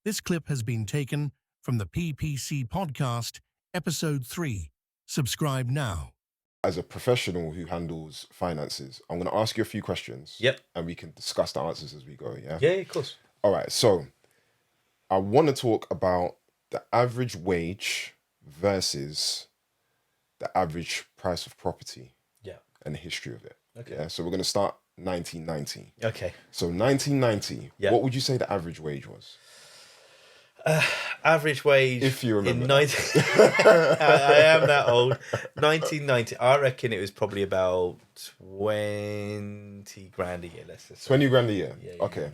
This clip has been taken from the PPC Podcast, Episode 3. Subscribe now. As a professional who handles finances, I'm going to ask you a few questions. Yep. And we can discuss the answers as we go, yeah? Yeah, of course. All right, so I want to talk about the average wage versus the average price of property. Yeah. And the history of it. Okay. Yeah, so we're going to start 1990. Okay. So 1990, Yeah. what would you say the average wage was? Average wage. If you remember. In 90... I am that old. 1990. I reckon it was probably about 20 grand a year. Let's just say. 20 grand a year? Yeah, okay. yeah.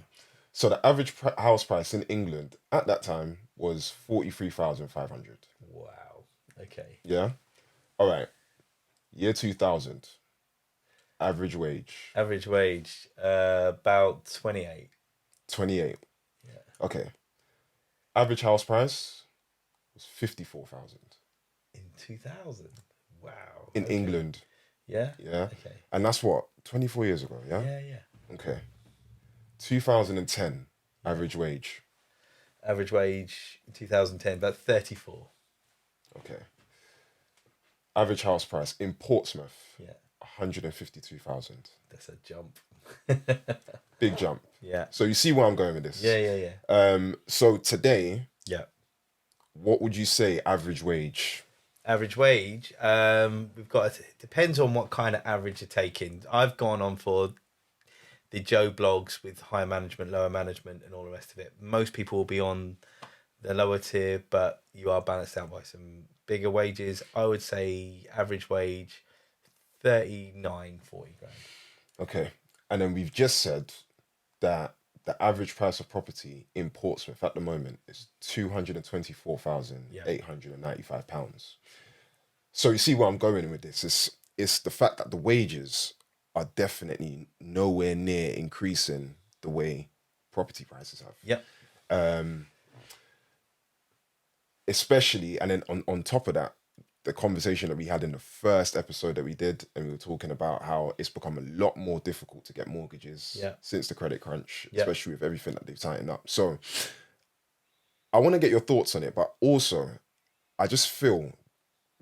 So the average house price in England at that time was 43,500. Wow. Okay. Yeah? All right. Year 2000. Average wage. Average wage, about 28. 28. Yeah. Okay. Average house price was 54,000. In 2000. Wow. In Okay. England. Yeah. Yeah? Okay. And that's what? 24 years ago, yeah? Yeah, yeah. Okay. 2010. Average wage. Average wage in 2010, about 34. Okay. Average house price in Portsmouth. Yeah. 152,000. That's a jump. Big jump. Yeah. So you see where I'm going with this. Yeah. So today, Yeah. what would you say average wage? Average wage, we've got, it depends on what kind of average you're taking. I've gone on for the Joe blogs with higher management, lower management, and all the rest of it. Most people will be on the lower tier, but you are balanced out by some bigger wages. I would say average wage, 39, 40 grand. Okay. And then we've just said that the average price of property in Portsmouth at the moment is £224,895. So you see where I'm going with this. It's the fact that the wages are definitely nowhere near increasing the way property prices have. Yep. Especially, and then on top of that, the conversation that we had in the first episode that we did, and we were talking about how it's become a lot more difficult to get mortgages since the credit crunch, especially with everything that they've tightened up. So I want to get your thoughts on it, but also I just feel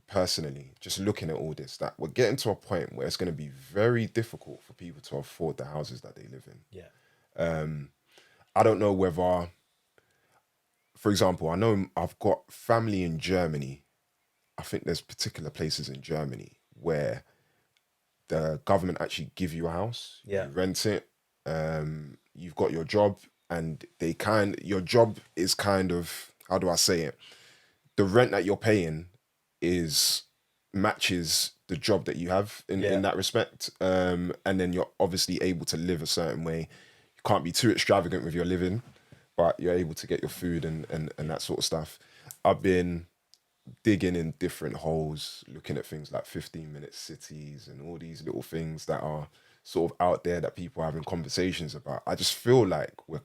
personally, just looking at all this, that we're getting to a point where it's going to be very difficult for people to afford the houses that they live in. Yeah. I don't know whether, for example, I know I've got family in Germany. I think there's particular places in Germany where the government actually give you a house, you rent it, you've got your job, and your job is kind of, how do I say it? The rent that you're paying matches the job that you have in that respect. And then you're obviously able to live a certain way. You can't be too extravagant with your living, but you're able to get your food and that sort of stuff. I've been digging in different holes, looking at things like 15-minute cities and all these little things that are sort of out there that people are having conversations about. I just feel like we're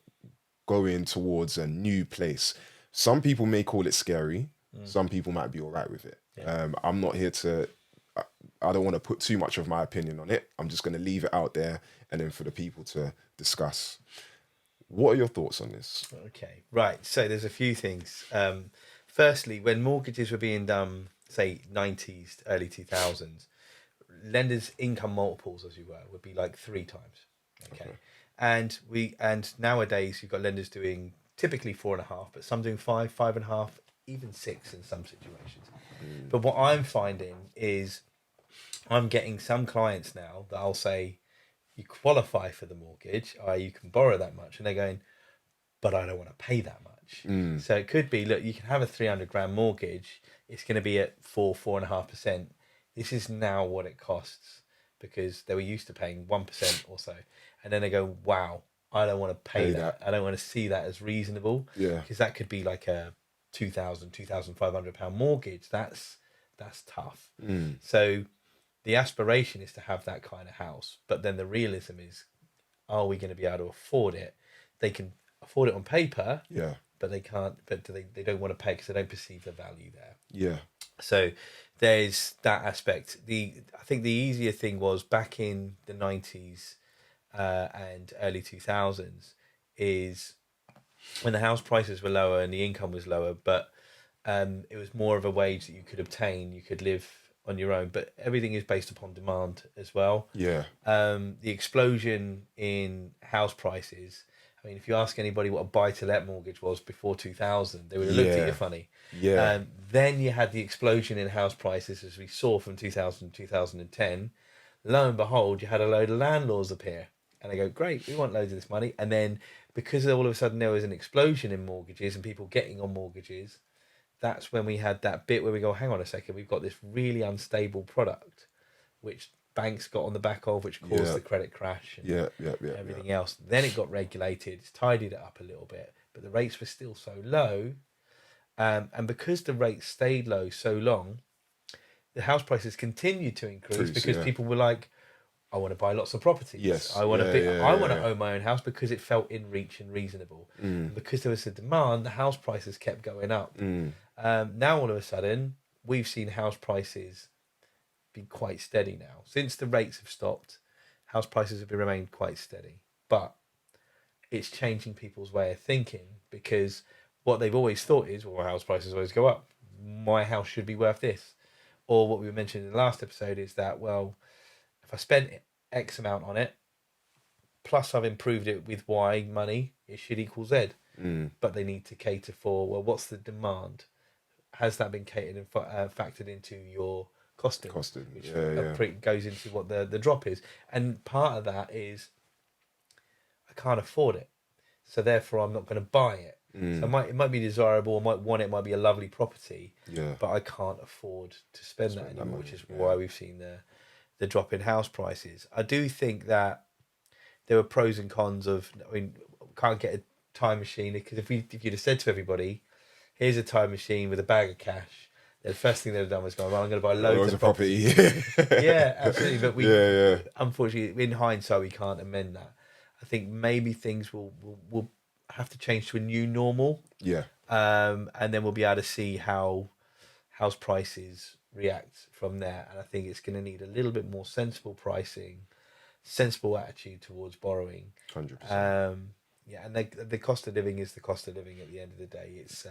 going towards a new place. Some people may call it scary. Some people might be all right with it. Yeah. I'm not here to, I don't want to put too much of my opinion on it. I'm just going to leave it out there and then for the people to discuss. What are your thoughts on this? Okay, right. So there's a few things. Firstly, when mortgages were being done, say 90s, early 2000s, lenders' income multiples, as you were, would be like 3 times. Okay. And nowadays you've got lenders doing typically 4.5, but some doing 5, 5.5, even 6 in some situations. But what I'm finding is I'm getting some clients now that I'll say, you qualify for the mortgage, you can borrow that much, and they're going, but I don't want to pay that much. So it could be, look, you can have a 300 grand mortgage, it's going to be at 4.5%. This is now what it costs, because they were used to paying 1% or so, and then they go, wow, I don't want to pay that. I don't want to see that as reasonable, because that could be like a £2,500 mortgage. That's tough. So the aspiration is to have that kind of house, but then the realism is, are we going to be able to afford it? They can afford it on paper, but they can't. But they don't want to pay because they don't perceive the value there. Yeah. So there's that aspect. I think the easier thing was back in the 90s and early 2000s is when the house prices were lower and the income was lower, but it was more of a wage that you could obtain, you could live on your own, but everything is based upon demand as well. Yeah. The explosion in house prices. I mean, if you ask anybody what a buy-to-let mortgage was before 2000, they would have looked at you funny. Yeah. Then you had the explosion in house prices, as we saw from 2000 to 2010. Lo and behold, you had a load of landlords appear. And they go, great, we want loads of this money. And then because all of a sudden there was an explosion in mortgages and people getting on mortgages, that's when we had that bit where we go, hang on a second, we've got this really unstable product, which banks got on the back of, which caused the credit crash and everything else. Then it got regulated, it's tidied it up a little bit, but the rates were still so low. And because the rates stayed low so long, the house prices continued to increase because people were like, I want to buy lots of properties. Yes. I want to own my own house because it felt in reach and reasonable. And because there was a demand, the house prices kept going up. Now all of a sudden, we've seen house prices be quite steady now. Since the rates have stopped, house prices have remained quite steady. But it's changing people's way of thinking, because what they've always thought is, well, house prices always go up. My house should be worth this. Or what we mentioned in the last episode is that, well, if I spent X amount on it, plus I've improved it with Y money, it should equal Z. But they need to cater for, well, what's the demand? Has that been catered and factored into your costing? Which goes into what the drop is. And part of that is, I can't afford it, so therefore I'm not going to buy it. So it might be desirable, I might want it, might be a lovely property, but I can't afford to spend that anymore, which is why we've seen the drop in house prices. I do think that there were pros and cons of, I mean, can't get a time machine, because if you'd have said to everybody, here's a time machine with a bag of cash, the first thing they'd have done was go, well, I'm going to buy loads of property. Yeah, absolutely. But we, unfortunately, in hindsight, we can't amend that. I think maybe things will have to change to a new normal. And then we'll be able to see how house prices react from there. And I think it's going to need a little bit more sensible pricing, sensible attitude towards borrowing. 100%. And the cost of living is the cost of living at the end of the day. It's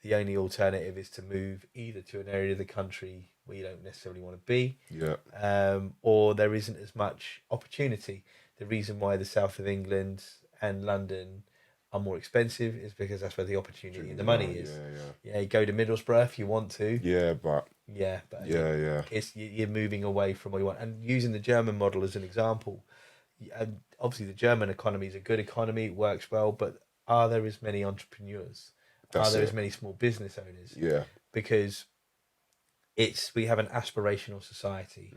the only alternative is to move either to an area of the country where you don't necessarily want to be, or there isn't as much opportunity. The reason why the south of England and London are more expensive is because that's where the opportunity and the money is. You go to Middlesbrough if you want to. It's you're moving away from what you want. And using the German model as an example, obviously the German economy is a good economy, it works well, but are there as many entrepreneurs? Are there as many small business owners? Because we have an aspirational society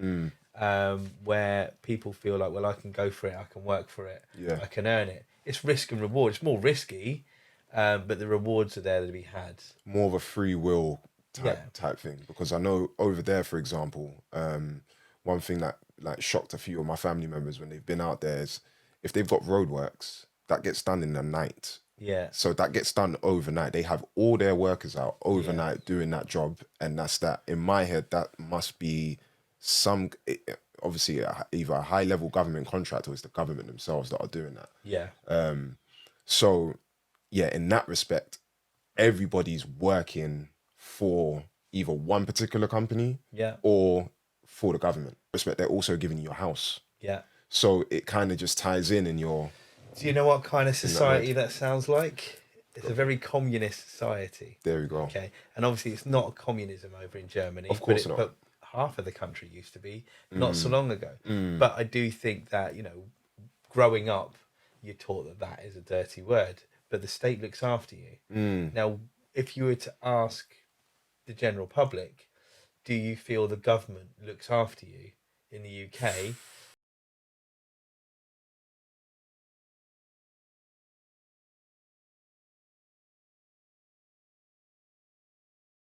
where people feel like, well, I can go for it, I can work for it, I can earn it. It's risk and reward. It's more risky, but the rewards are there to be had. More of a free will type thing. Because I know over there, for example, one thing that like shocked a few of my family members when they've been out there is if they've got roadworks, that gets done in the night. So that gets done overnight. They have all their workers out overnight doing that job, and that's that. In my head, that must be obviously either a high level government contract or it's the government themselves that are doing that. So in that respect, everybody's working for either one particular company or for the government. Respect, they're also giving you a house. So it kind of just ties in your. Do you know what kind of society that sounds like? It's a very communist society. There we go. Okay, and obviously it's not communism over in Germany. Of course not. But half of the country used to be not so long ago. But I do think that, growing up, you're taught that is a dirty word, but the state looks after you. Now, if you were to ask the general public, do you feel the government looks after you in the UK?